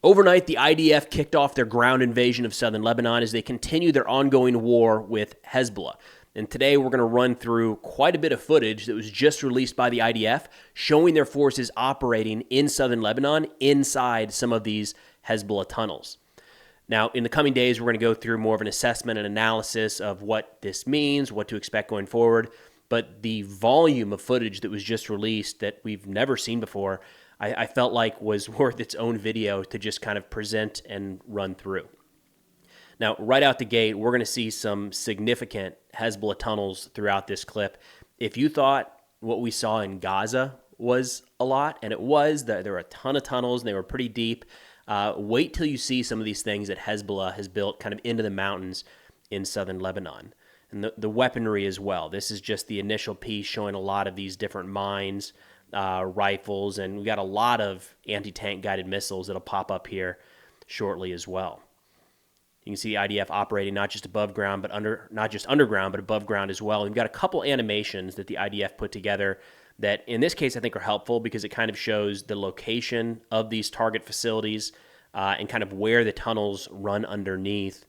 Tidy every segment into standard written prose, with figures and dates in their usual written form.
Overnight, the IDF kicked off their ground invasion of southern Lebanon as they continue their ongoing war with Hezbollah. And today we're going to run through quite a bit of footage that was just released by the IDF showing their forces operating in southern Lebanon inside some of these Hezbollah tunnels. Now, in the coming days, we're going to go through more of an assessment and analysis of what this means, what to expect going forward. But the volume of footage that was just released that we've never seen before, I felt like was worth its own video to just kind of present and run through. Now, right out the gate, we're going to see some significant Hezbollah tunnels throughout this clip. If you thought what we saw in Gaza was a lot, and it was, there were a ton of tunnels, and they were pretty deep, wait till you see some of these things that Hezbollah has built kind of into the mountains in southern Lebanon. And the weaponry as well. This is just the initial piece showing a lot of these different mines, rifles, and we got a lot of anti-tank guided missiles that'll pop up here shortly as well. You can see the IDF operating not just above ground, but not just underground, but above ground as well. And we've got a couple animations that the IDF put together that, in this case, I think are helpful because it kind of shows the location of these target facilities and kind of where the tunnels run underneath.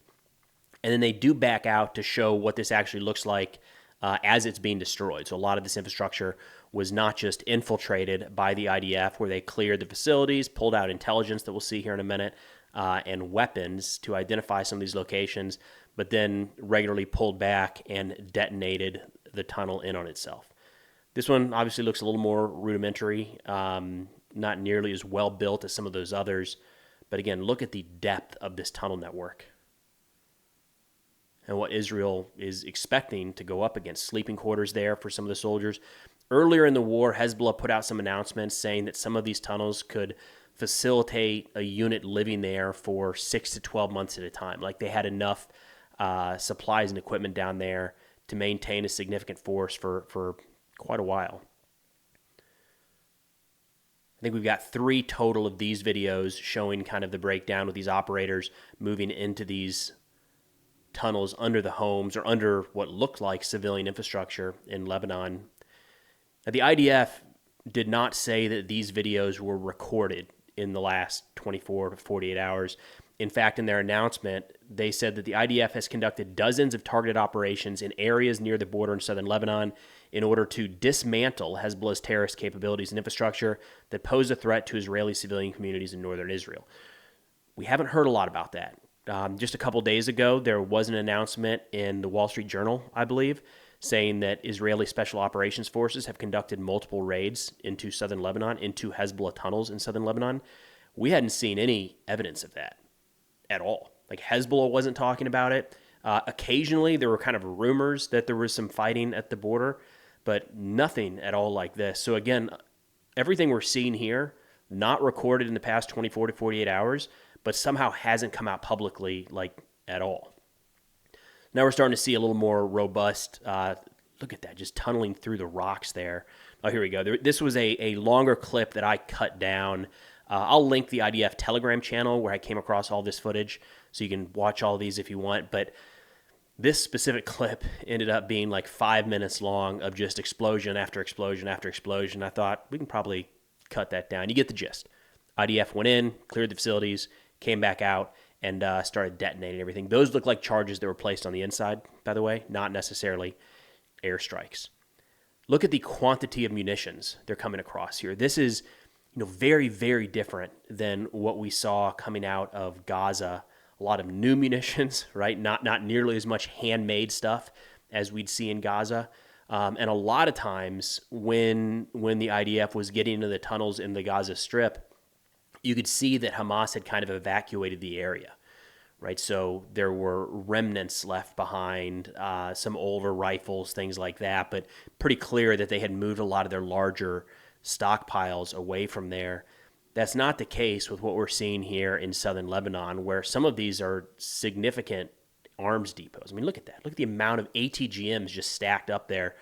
And then they do back out to show what this actually looks like as it's being destroyed. So a lot of this infrastructure was not just infiltrated by the IDF, where they cleared the facilities, pulled out intelligence that we'll see here in a minute, and weapons to identify some of these locations, but then regularly pulled back and detonated the tunnel in on itself. This one obviously looks a little more rudimentary, not nearly as well built as some of those others. But again, look at the depth of this tunnel network and what Israel is expecting to go up against. Sleeping quarters there for some of the soldiers. Earlier in the war, Hezbollah put out some announcements saying that some of these tunnels could facilitate a unit living there for 6 to 12 months at a time. Like they had enough supplies and equipment down there to maintain a significant force for quite a while. I think we've got 3 total of these videos showing kind of the breakdown with these operators moving into these tunnels under the homes or under what looked like civilian infrastructure in Lebanon. Now, the IDF did not say that these videos were recorded in the last 24 to 48 hours. In fact, in their announcement, they said that the IDF has conducted dozens of targeted operations in areas near the border in southern Lebanon in order to dismantle Hezbollah's terrorist capabilities and infrastructure that pose a threat to Israeli civilian communities in northern Israel. We haven't heard a lot about that. Just a couple days ago, there was an announcement in the Wall Street Journal, I believe, saying that Israeli Special Operations Forces have conducted multiple raids into southern Lebanon, into Hezbollah tunnels in southern Lebanon. We hadn't seen any evidence of that at all. Like Hezbollah wasn't talking about it. Occasionally, there were kind of rumors that there was some fighting at the border, but nothing at all like this. So again, everything we're seeing here, not recorded in the past 24 to 48 hours, but somehow hasn't come out publicly like at all. Now we're starting to see a little more robust, look at that, just tunneling through the rocks there. Oh, here we go. This was a longer clip that I cut down. I'll link the IDF Telegram channel where I came across all this footage, so you can watch all these if you want. But this specific clip ended up being like 5 minutes long of just explosion after explosion after explosion. I thought we can probably cut that down. You get the gist. IDF went in, cleared the facilities, came back out, and started detonating everything. Those look like charges that were placed on the inside, by the way, not necessarily airstrikes. Look at the quantity of munitions they're coming across here. This is, very, very different than what we saw coming out of Gaza. A lot of new munitions, right? Not nearly as much handmade stuff as we'd see in Gaza. And a lot of times when the IDF was getting into the tunnels in the Gaza Strip, you could see that Hamas had kind of evacuated the area, right? So there were remnants left behind, some older rifles, things like that, but pretty clear that they had moved a lot of their larger stockpiles away from there. That's not the case with what we're seeing here in southern Lebanon, where some of these are significant arms depots. I mean, look at that. Look at the amount of ATGMs just stacked up there,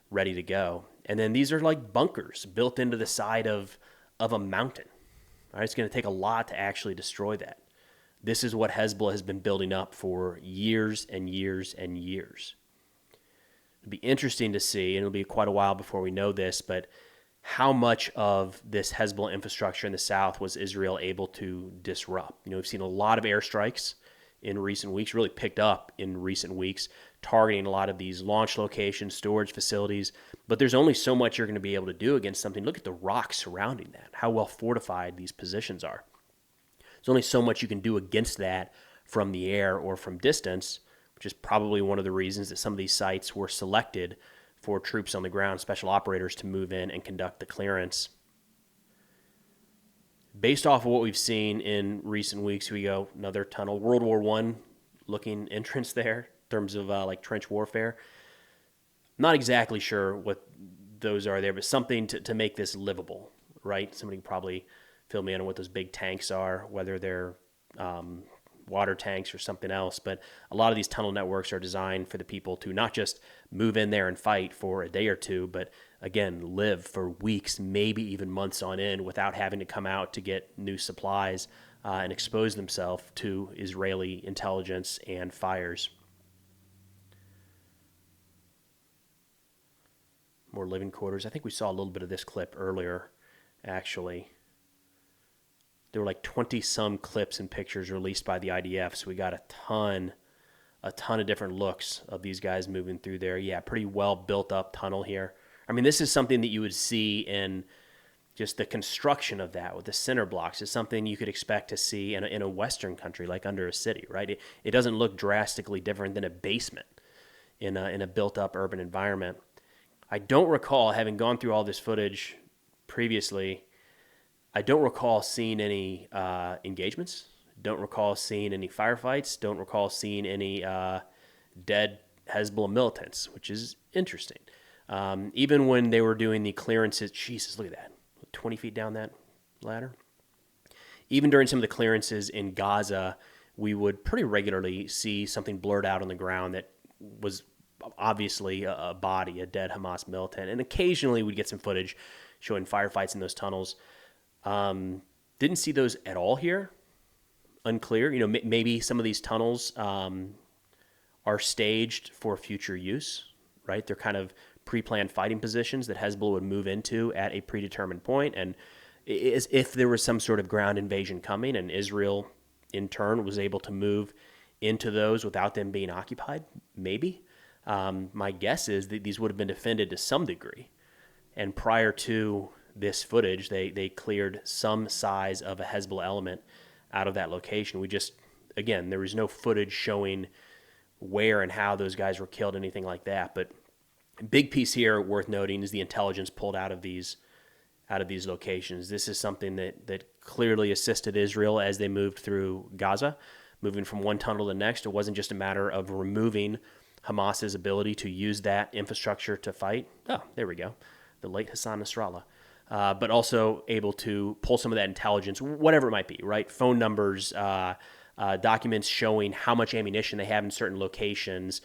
ready to go. And then these are like bunkers built into the side of a mountain. All right, it's going to take a lot to actually destroy that. This is what Hezbollah has been building up for years and years and years. It'll be interesting to see, and it'll be quite a while before we know this, but how much of this Hezbollah infrastructure in the south was Israel able to disrupt? We've seen a lot of airstrikes in recent weeks, really picked up in recent weeks, targeting a lot of these launch locations, storage facilities. But there's only so much you're going to be able to do against something. Look at the rocks surrounding that, how well fortified these positions are. There's only so much you can do against that from the air or from distance, which is probably one of the reasons that some of these sites were selected for troops on the ground, special operators, to move in and conduct the clearance. Based off of what we've seen in recent weeks, we go another tunnel, World War I looking entrance there in terms of like trench warfare. Not exactly sure what those are there, but something to make this livable, right? Somebody can probably fill me in on what those big tanks are, whether they're water tanks or something else. But a lot of these tunnel networks are designed for the people to not just move in there and fight for a day or two, but again, live for weeks, maybe even months on end without having to come out to get new supplies and expose themselves to Israeli intelligence and fires. More living quarters. I think we saw a little bit of this clip earlier, actually. There were like 20 some clips and pictures released by the IDF, so we got a ton of different looks of these guys moving through there. Yeah, pretty well built up tunnel here. I mean, this is something that you would see in just the construction of that with the center blocks. Is something you could expect to see in a Western country, like under a city, right? It doesn't look drastically different than a basement in a built up urban environment. I don't recall, having gone through all this footage previously, I don't recall seeing any engagements. Don't recall seeing any firefights. Don't recall seeing any dead Hezbollah militants, which is interesting. Even when they were doing the clearances, Jesus, look at that, 20 feet down that ladder. Even during some of the clearances in Gaza, we would pretty regularly see something blurred out on the ground that was obviously a body, a dead Hamas militant. And occasionally we'd get some footage showing firefights in those tunnels. Didn't see those at all here. Unclear. Maybe some of these tunnels are staged for future use, right? They're kind of pre-planned fighting positions that Hezbollah would move into at a predetermined point. And if there was some sort of ground invasion coming and Israel in turn was able to move into those without them being occupied, maybe. My guess is that these would have been defended to some degree. And prior to this footage, they cleared some size of a Hezbollah element out of that location. Again, there was no footage showing where and how those guys were killed, anything like that. But a big piece here worth noting is the intelligence pulled out of these locations. This is something that clearly assisted Israel as they moved through Gaza, moving from one tunnel to the next. It wasn't just a matter of removing Hamas's ability to use that infrastructure to fight. Oh, there we go. The late Hassan Nasrallah. But also able to pull some of that intelligence, whatever it might be, right? Phone numbers, documents showing how much ammunition they have in certain locations,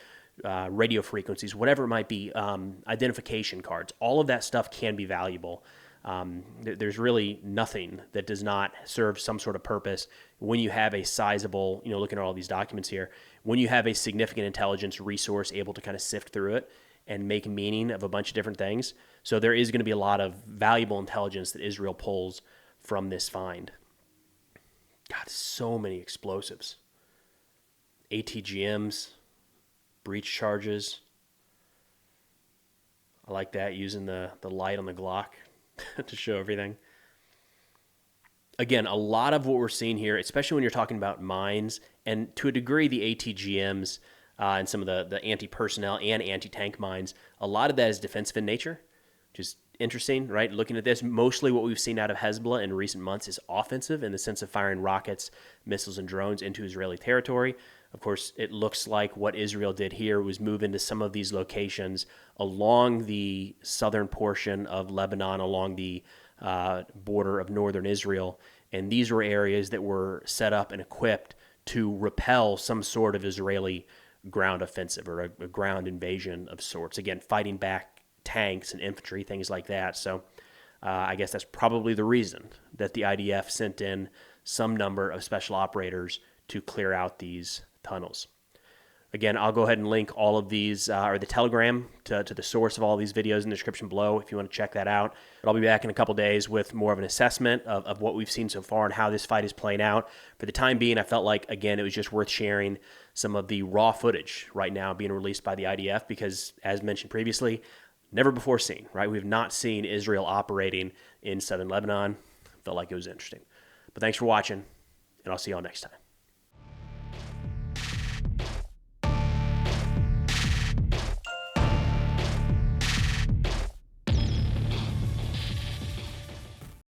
radio frequencies, whatever it might be, identification cards. All of that stuff can be valuable. There's really nothing that does not serve some sort of purpose when you have a sizable, looking at all these documents here, when you have a significant intelligence resource able to kind of sift through it and make meaning of a bunch of different things. So there is going to be a lot of valuable intelligence that Israel pulls from this find. God, so many explosives. ATGMS, breach charges. I like that, using the light on the Glock to show everything. Again, a lot of what we're seeing here, especially when you're talking about mines, and to a degree the ATGMs and some of the anti-personnel and anti-tank mines, a lot of that is defensive in nature, which is interesting, right? Looking at this, mostly what we've seen out of Hezbollah in recent months is offensive in the sense of firing rockets, missiles, and drones into Israeli territory. Of course, it looks like what Israel did here was move into some of these locations along the southern portion of Lebanon, along the border of northern Israel. And these were areas that were set up and equipped to repel some sort of Israeli ground offensive or a ground invasion of sorts. Again, fighting back tanks and infantry, things like that. So I guess that's probably the reason that the IDF sent in some number of special operators to clear out these tunnels. Again, I'll go ahead and link all of these, or the Telegram to the source of all these videos in the description below if you want to check that out. But I'll be back in a couple days with more of an assessment of what we've seen so far and how this fight is playing out. For the time being, I felt like, again, it was just worth sharing some of the raw footage right now being released by the IDF because, as mentioned previously, never before seen, right? We've not seen Israel operating in southern Lebanon. Felt like it was interesting. But thanks for watching, and I'll see y'all next time.